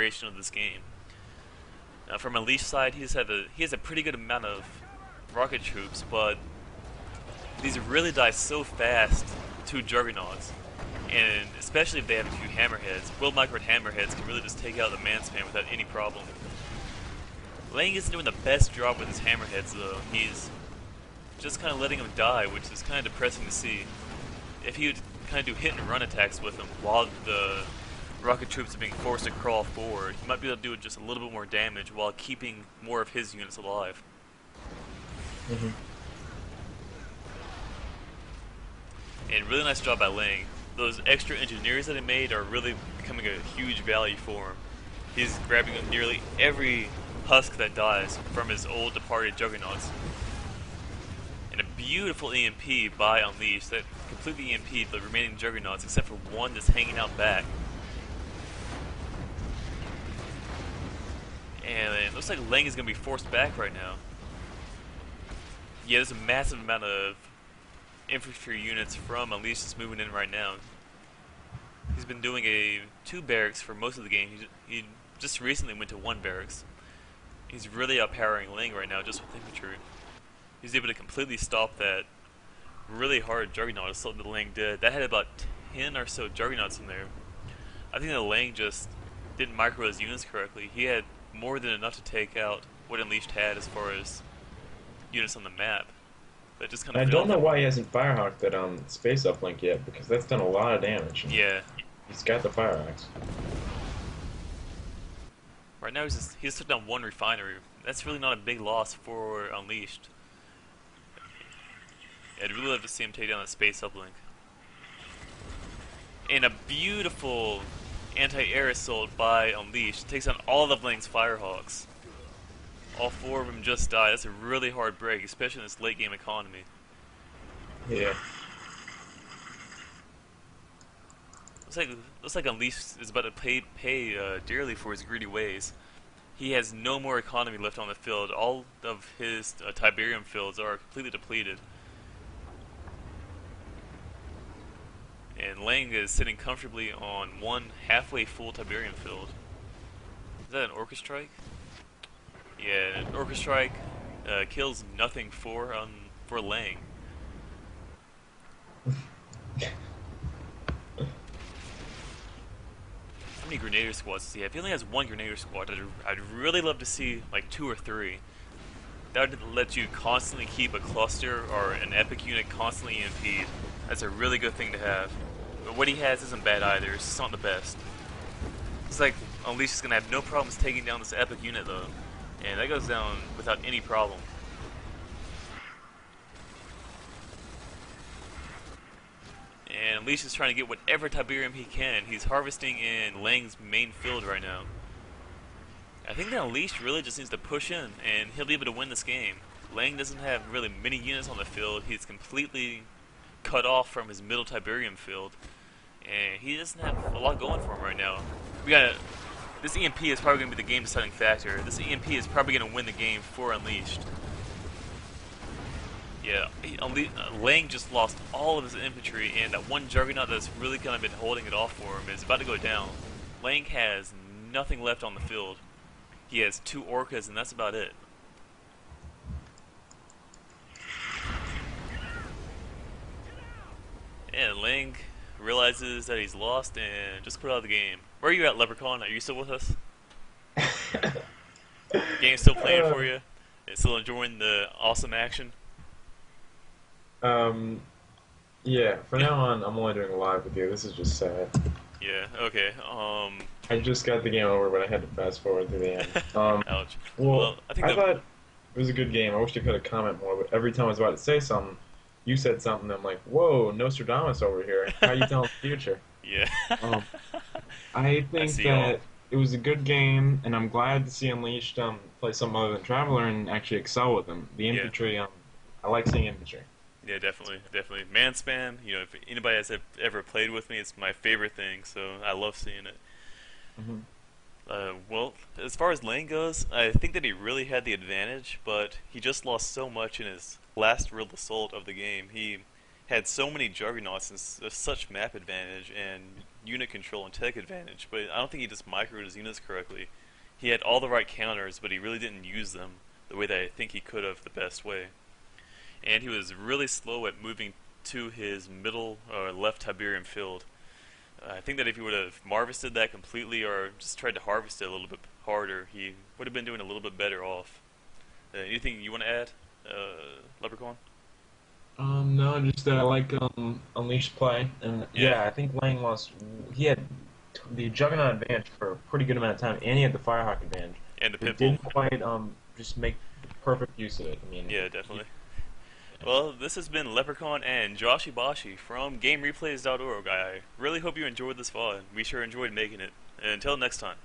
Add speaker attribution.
Speaker 1: creation of this game. Now, from Unleashed side, he has a pretty good amount of rocket troops, but these really die so fast to Juggernauts, and especially if they have a few hammerheads. World Micro hammerheads can really just take out the man span without any problem. Lang isn't doing the best job with his hammerheads though. He's just kind of letting them die, which is kind of depressing to see. If he would kind of do hit and run attacks with them while the rocket troops are being forced to crawl forward, he might be able to do just a little bit more damage while keeping more of his units alive.
Speaker 2: Mm-hmm.
Speaker 1: And really nice job by Lang. Those extra engineers that he made are really becoming a huge value for him. He's grabbing nearly every husk that dies from his old departed Juggernauts. And a beautiful EMP by Unleashed that completely EMP'd the remaining Juggernauts except for one that's hanging out back. And it looks like Lang is going to be forced back right now. Yeah, there's a massive amount of infantry units from Unleashed that's moving in right now. He's been doing two barracks for most of the game. He just recently went to one barracks. He's really outpowering Lang right now just with infantry. He's able to completely stop that really hard Juggernaut assault that Lang did. That had about 10 or so Juggernauts in there. I think that Lang just didn't micro his units correctly. He had more than enough to take out what Unleashed had as far as units on the map. But just kind of
Speaker 2: I don't know why he hasn't firehawked that space uplink yet, because that's done a lot of damage.
Speaker 1: Yeah.
Speaker 2: He's got the fire axe.
Speaker 1: Right now he's took down one refinery. That's really not a big loss for Unleashed. I'd really love to see him take down that space uplink. And a beautiful anti-air assault by Unleashed takes on all of Lang's Firehawks. All four of them just died. That's a really hard break, especially in this late game economy.
Speaker 2: Yeah.
Speaker 1: Looks like Unleashed is about to pay dearly for his greedy ways. He has no more economy left on the field. All of his Tiberium fields are completely depleted. And Lang is sitting comfortably on one halfway full Tiberium field. Is that an Orca Strike? Yeah, an Orca Strike kills nothing for Lang. How many Grenadier squads does he have? He only has one Grenadier squad. I'd really love to see like 2 or 3. That would let you constantly keep a cluster or an epic unit constantly EMP'd. That's a really good thing to have. But what he has isn't bad either. It's just not the best. It's like Unleashed is going to have no problems taking down this epic unit though. And that goes down without any problem. And Unleashed is trying to get whatever Tiberium he can. He's harvesting in Lang's main field right now. I think that Unleashed really just needs to push in, and he'll be able to win this game. Lang doesn't have really many units on the field. He's completely cut off from his middle Tiberium field, and he doesn't have a lot going for him right now. This EMP is probably going to be the game-deciding factor. This EMP is probably going to win the game for Unleashed. Yeah, Lang just lost all of his infantry, and that one Juggernaut that's really kind of been holding it off for him is about to go down. Lang has nothing left on the field. He has 2 Orcas, and that's about it. And Lang realizes that he's lost and just put out of the game. Where are you at, Leprechaun? Are you still with us? Game still playing for you? Still enjoying the awesome action?
Speaker 2: Yeah, for now on, I'm only doing live with you. This is just sad.
Speaker 1: Yeah, okay.
Speaker 2: I just got the game over, but I had to fast forward to the end.
Speaker 1: Ouch.
Speaker 2: Well,
Speaker 1: I think
Speaker 2: I thought it was a good game. I wish I could have commented more, but every time I was about to say something, you said something, I'm like, whoa, Nostradamus over here. How you telling the future?
Speaker 1: Yeah.
Speaker 2: I think
Speaker 1: see
Speaker 2: that it was a good game, and I'm glad to see Unleashed play something other than Traveler and actually excel with them. The infantry, I like seeing infantry.
Speaker 1: Yeah, definitely. Man spam, you know, if anybody has ever played with me, it's my favorite thing, so I love seeing it.
Speaker 2: Mm-hmm.
Speaker 1: Well, as far as Lang goes, I think that he really had the advantage, but he just lost so much in his last real assault of the game. He had so many Juggernauts and such map advantage, and unit control and tech advantage, but I don't think he just microed his units correctly. He had all the right counters, but he really didn't use them the way that I think he could have the best way. And he was really slow at moving to his middle or left Tiberium field. I think that if he would have harvested that completely or just tried to harvest it a little bit harder, he would have been doing a little bit better off. Anything you want to add, Leprechaun?
Speaker 2: No, just that I like Unleashed play, and
Speaker 1: Yeah,
Speaker 2: yeah, I think Lang lost. He had the Juggernaut advantage for a pretty good amount of time, and he had the Firehawk advantage.
Speaker 1: and the
Speaker 2: But
Speaker 1: Pimple.
Speaker 2: didn't quite just make perfect use of it. I mean,
Speaker 1: Yeah, definitely. Well, this has been Leprechaun and Joshy Boshi from GameReplays.org. I really hope you enjoyed this VOD. We sure enjoyed making it. And until next time.